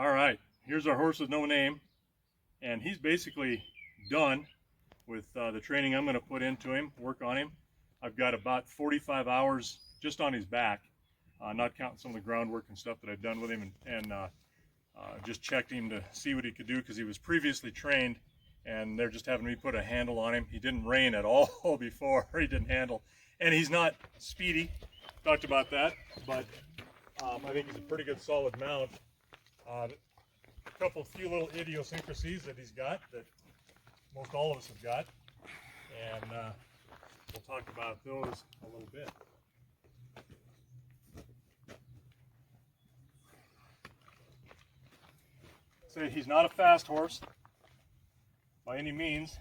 All right, here's our horse with no name, and he's basically done with the training I'm going to put into him, work on him. I've got about 45 hours just on his back, not counting some of the groundwork and stuff that I've done with him, and just checked him to see what he could do because he was previously trained, and they're just having me put a handle on him. He didn't rein at all before, he didn't handle, and he's not speedy. Talked about that, but I think he's a pretty good solid mount. A few little idiosyncrasies that he's got that most all of us have got, and we'll talk about those a little bit. So he's not a fast horse by any means.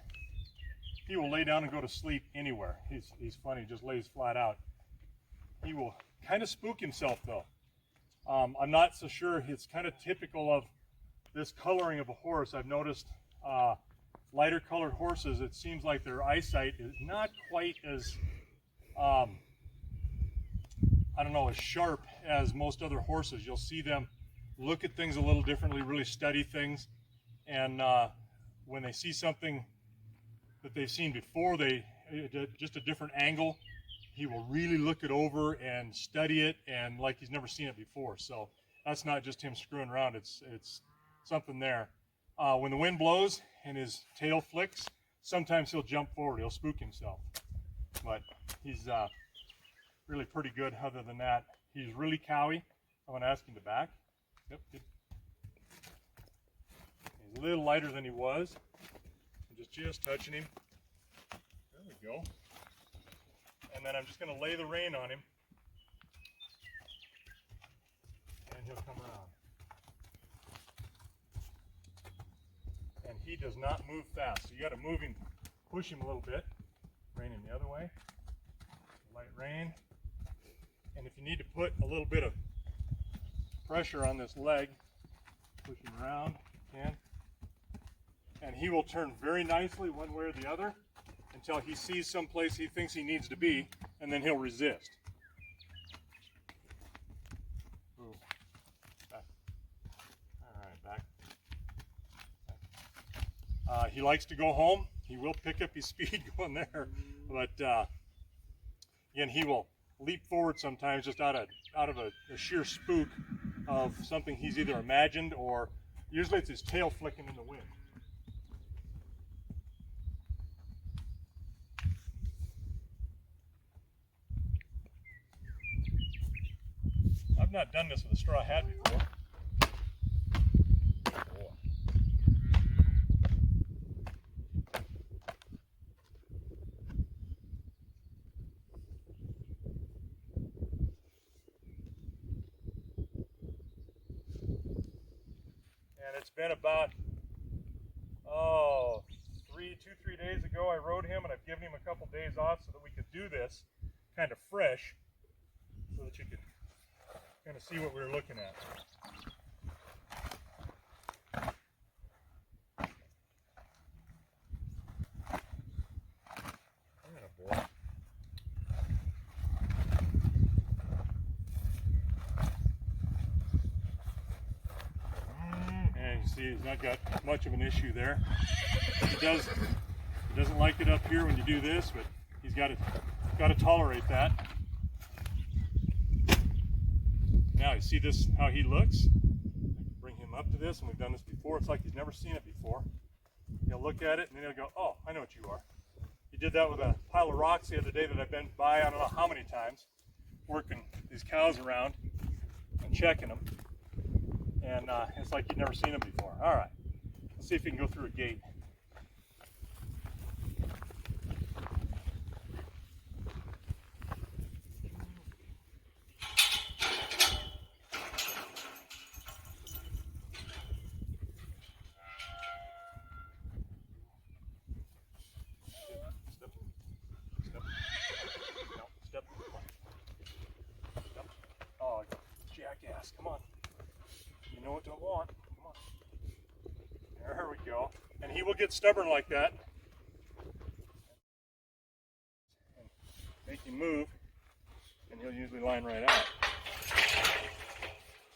He will lay down and go to sleep anywhere. He's funny, just lays flat out. He will kind of spook himself though. I'm not so sure. It's kind of typical of this coloring of a horse. I've noticed lighter colored horses, it seems like their eyesight is not quite as, I don't know, as sharp as most other horses. You'll see them look at things a little differently, really study things, and when they see something that they've seen before, just a different angle, he will really look it over and study it, and like he's never seen it before. So that's not just him screwing around, it's something there. When the wind blows and his tail flicks, sometimes he'll jump forward, he'll spook himself. But he's really pretty good other than that. He's really cowy. I'm going to ask him to back. Yep, good. He's a little lighter than he was. I'm just touching him. There we go. And then I'm just going to lay the rein on him. And he'll come around. And he does not move fast. So you got to move him, push him a little bit. Rein him the other way. Light rein. And if you need to put a little bit of pressure on this leg, push him around, you can. And he will turn very nicely one way or the other until he sees someplace he thinks he needs to be, and then he'll resist. Ooh. Back. All right, back. He likes to go home. He will pick up his speed going there, but again, he will leap forward sometimes just out of a sheer spook of something he's either imagined, or usually it's his tail flicking in the wind. I've not done this with a straw hat before. And it's been about, 3 days ago I rode him, and I've given him a couple days off so that we could do this kind of fresh, so that you could kind of see what we were looking at. Boy. And you see he's not got much of an issue there. He doesn't like it up here when you do this, but he's got to tolerate that. Now you see this, how he looks. Bring him up to this, and we've done this before. It's like he's never seen it before. He'll look at it and then he'll go, "Oh, I know what you are." He did that with a pile of rocks the other day that I've been by, I don't know how many times, working these cows around and checking them. And it's like he'd never seen them before. All right, let's see if he can go through a gate. Jackass, come on. You know what to want. Come on. There we go. And he will get stubborn like that. And make you move, and he'll usually line right out.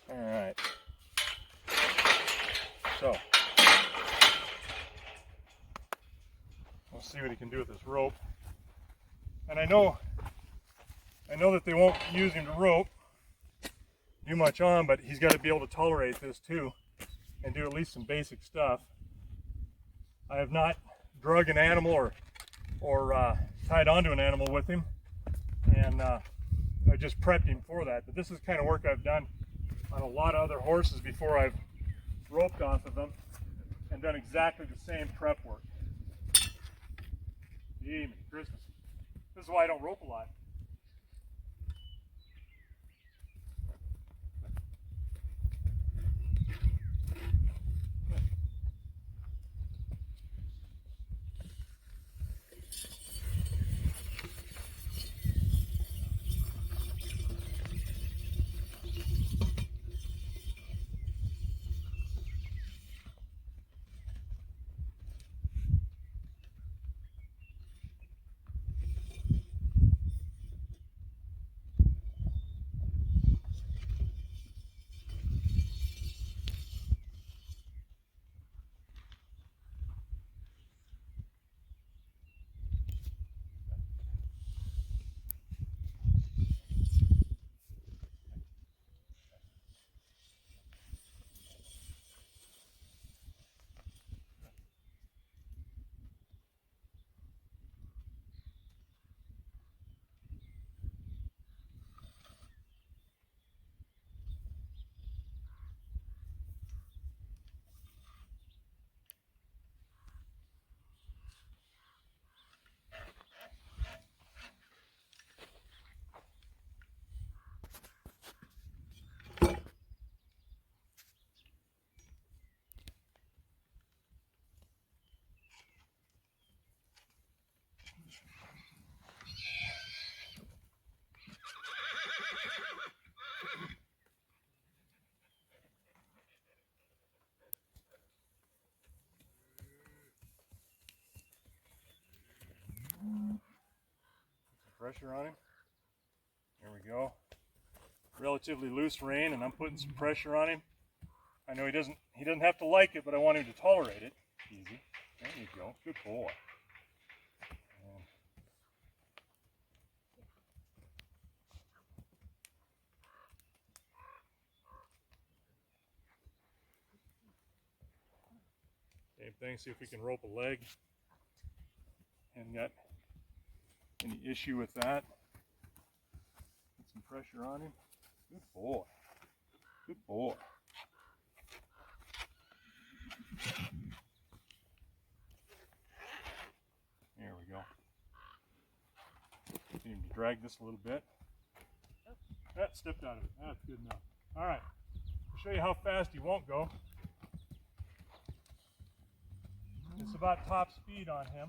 All right. So we'll see what he can do with this rope. And I know that they won't use him to rope, do much on, but he's got to be able to tolerate this too and do at least some basic stuff. I have not drug an animal or tied onto an animal with him, and I just prepped him for that. But this is the kind of work I've done on a lot of other horses before I've roped off of them and done exactly the same prep work. Amen. Christmas. This is why I don't rope a lot. Pressure on him. There we go. Relatively loose rein, and I'm putting some pressure on him. I know he doesn't have to like it, but I want him to tolerate it. Easy. There you go. Good boy. Same thing. See if we can rope a leg. Haven't got any issue with that. Put some pressure on him. Good boy. Good boy. There we go. Continue to drag this a little bit. That stepped out of it. That's good enough. All right. I'll show you how fast he won't go. It's about top speed on him.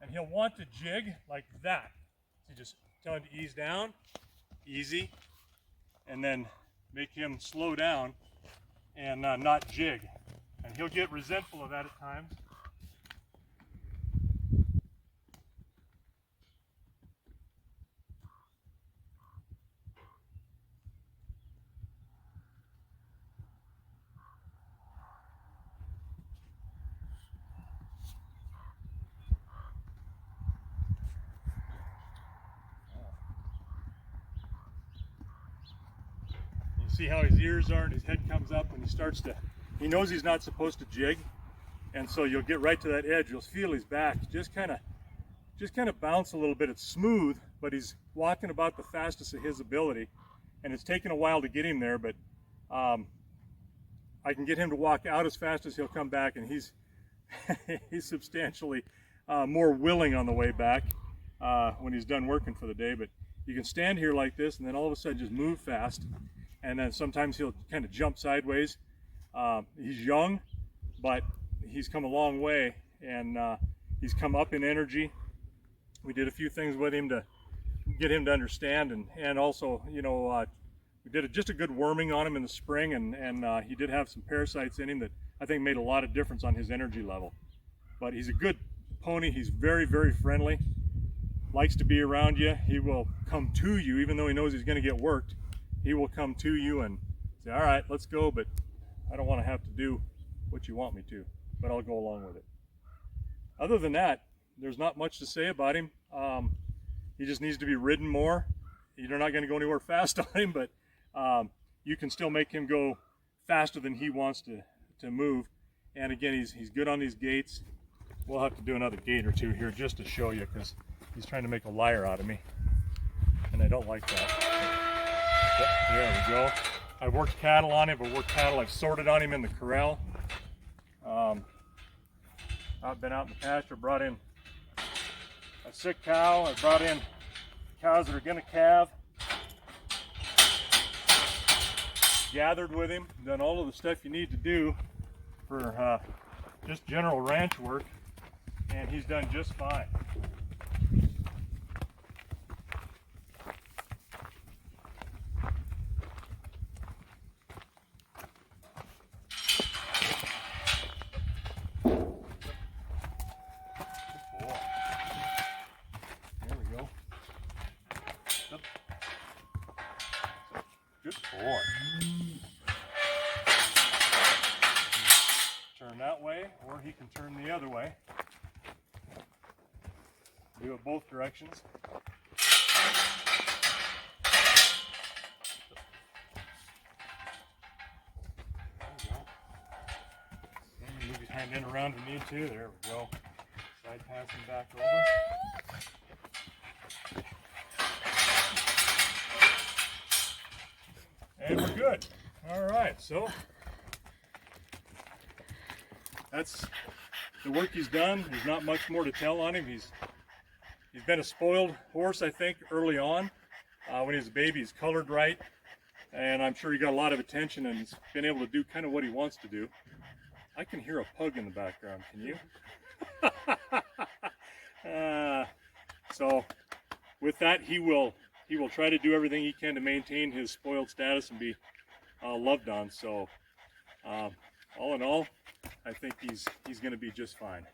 And he'll want to jig like that. So just tell him to ease down, easy, and then make him slow down and not jig. And he'll get resentful of that at times. See how his ears are and his head comes up when he starts to, he knows he's not supposed to jig, and so you'll get right to that edge. You'll feel his back just kind of bounce a little bit. It's smooth, but he's walking about the fastest of his ability, and it's taken a while to get him there, but I can get him to walk out as fast as he'll come back, and he's he's substantially more willing on the way back when he's done working for the day. But you can stand here like this and then all of a sudden just move fast. And then sometimes he'll kind of jump sideways. He's young, but he's come a long way, and he's come up in energy. We did a few things with him to get him to understand, and also, you know, we did just a good worming on him in the spring, and he did have some parasites in him that I think made a lot of difference on his energy level. But he's a good pony. He's very, very friendly. likes to be around you. He will come to you, even though he knows he's going to get worked. He will come to you and say, all right, let's go, but I don't want to have to do what you want me to, but I'll go along with it. Other than that, there's not much to say about him. He just needs to be ridden more. You're not going to go anywhere fast on him, but you can still make him go faster than he wants to move. And again, he's good on these gaits. We'll have to do another gait or two here just to show you, because he's trying to make a liar out of me, and I don't like that. Yep, there we go. I've worked cattle on him. I've sorted on him in the corral. I've been out in the pasture, brought in a sick cow. I brought in cows that are going to calve. Gathered with him, done all of the stuff you need to do for just general ranch work, and he's done just fine. Good boy. Turn that way, or he can turn the other way. Do it both directions. There we go. And move his hand in around if you need to. There we go. Side passing back over. And we're good. All right, so that's the work he's done. There's not much more to tell on him. He's been a spoiled horse, I think, early on. When he was a baby, he's colored right, and I'm sure he got a lot of attention, and he's been able to do kind of what he wants to do. I can hear a pug in the background. Can you? So with that, he will try to do everything he can to maintain his spoiled status and be loved on. So all in all, I think he's going to be just fine.